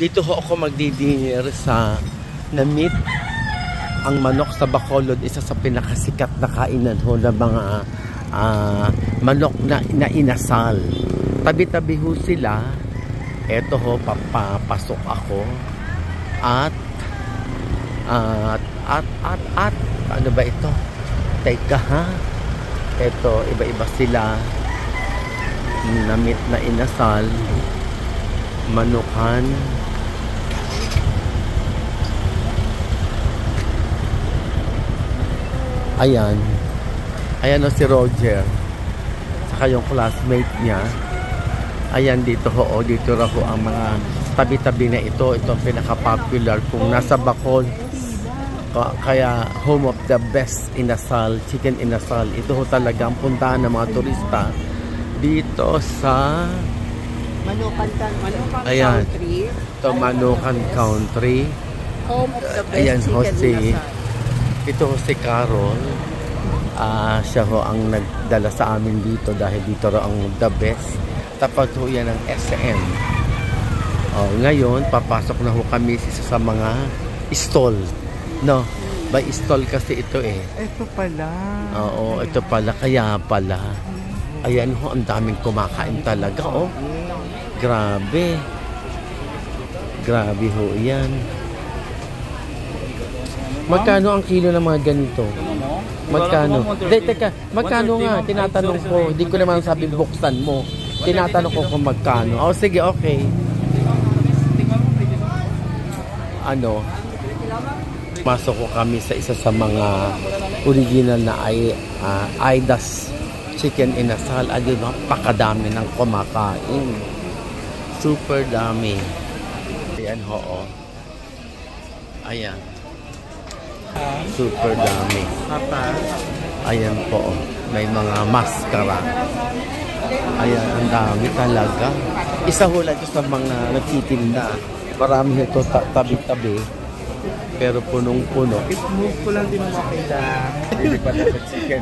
Dito ho ako magdidinner sa na-meet ang manok sa Bacolod, isa sa pinakasikat na kainan ho ng mga manok na inasal. Tabi-tabi ho sila. Eto ho, papapasok ako. At ano ba ito? Teka ha. Eto, iba-iba sila. Na-meet na inasal. Manukan. Ayan. Ayan o si Roger. Saka yung classmate niya. Ayan dito ho. Dito raw ho ang mga tabi-tabi na ito. Ito ang pinaka-popular. Kung nasa Bacol. Kaya home of the best inasal. Chicken inasal. Ito ho talaga ang puntahan ng mga turista. Dito sa Manukan ayan. Country. Ito Manukan Country. Home of the best ayan, chicken inasal. Ito si Carol. Siya ho ang nagdala sa amin dito dahil dito raw ang the best. Tapat ho yan ng SM. Ngayon, papasok na ho kami sa mga stall. No? By stall kasi ito eh. Ito pala. Oo, ito pala. Kaya pala. Ayan ho, ang daming kumakain talaga. Oh. Grabe. Grabe ho yan. Magkano ang kilo ng mga ganito? Magkano? Teka, magkano nga? Tinatanong ko. Hindi ko naman sabi buksan mo. Tinatanong ko kung magkano. Sige, okay. Ano? Pasok ko kami sa isa sa mga original na Aidas Chicken Inasal. Diba? Pakadami ng kumakain. Super dami. Ayan ho. Ayan. Super dami. Ayan po. May mga maskara. Ayan, ang dami talaga. Isa ho lang ito sa mga nagtitinda. Marami ito tabi-tabi. Pero punong-puno. Move ko lang din ang makita. Hindi pa dapat chicken.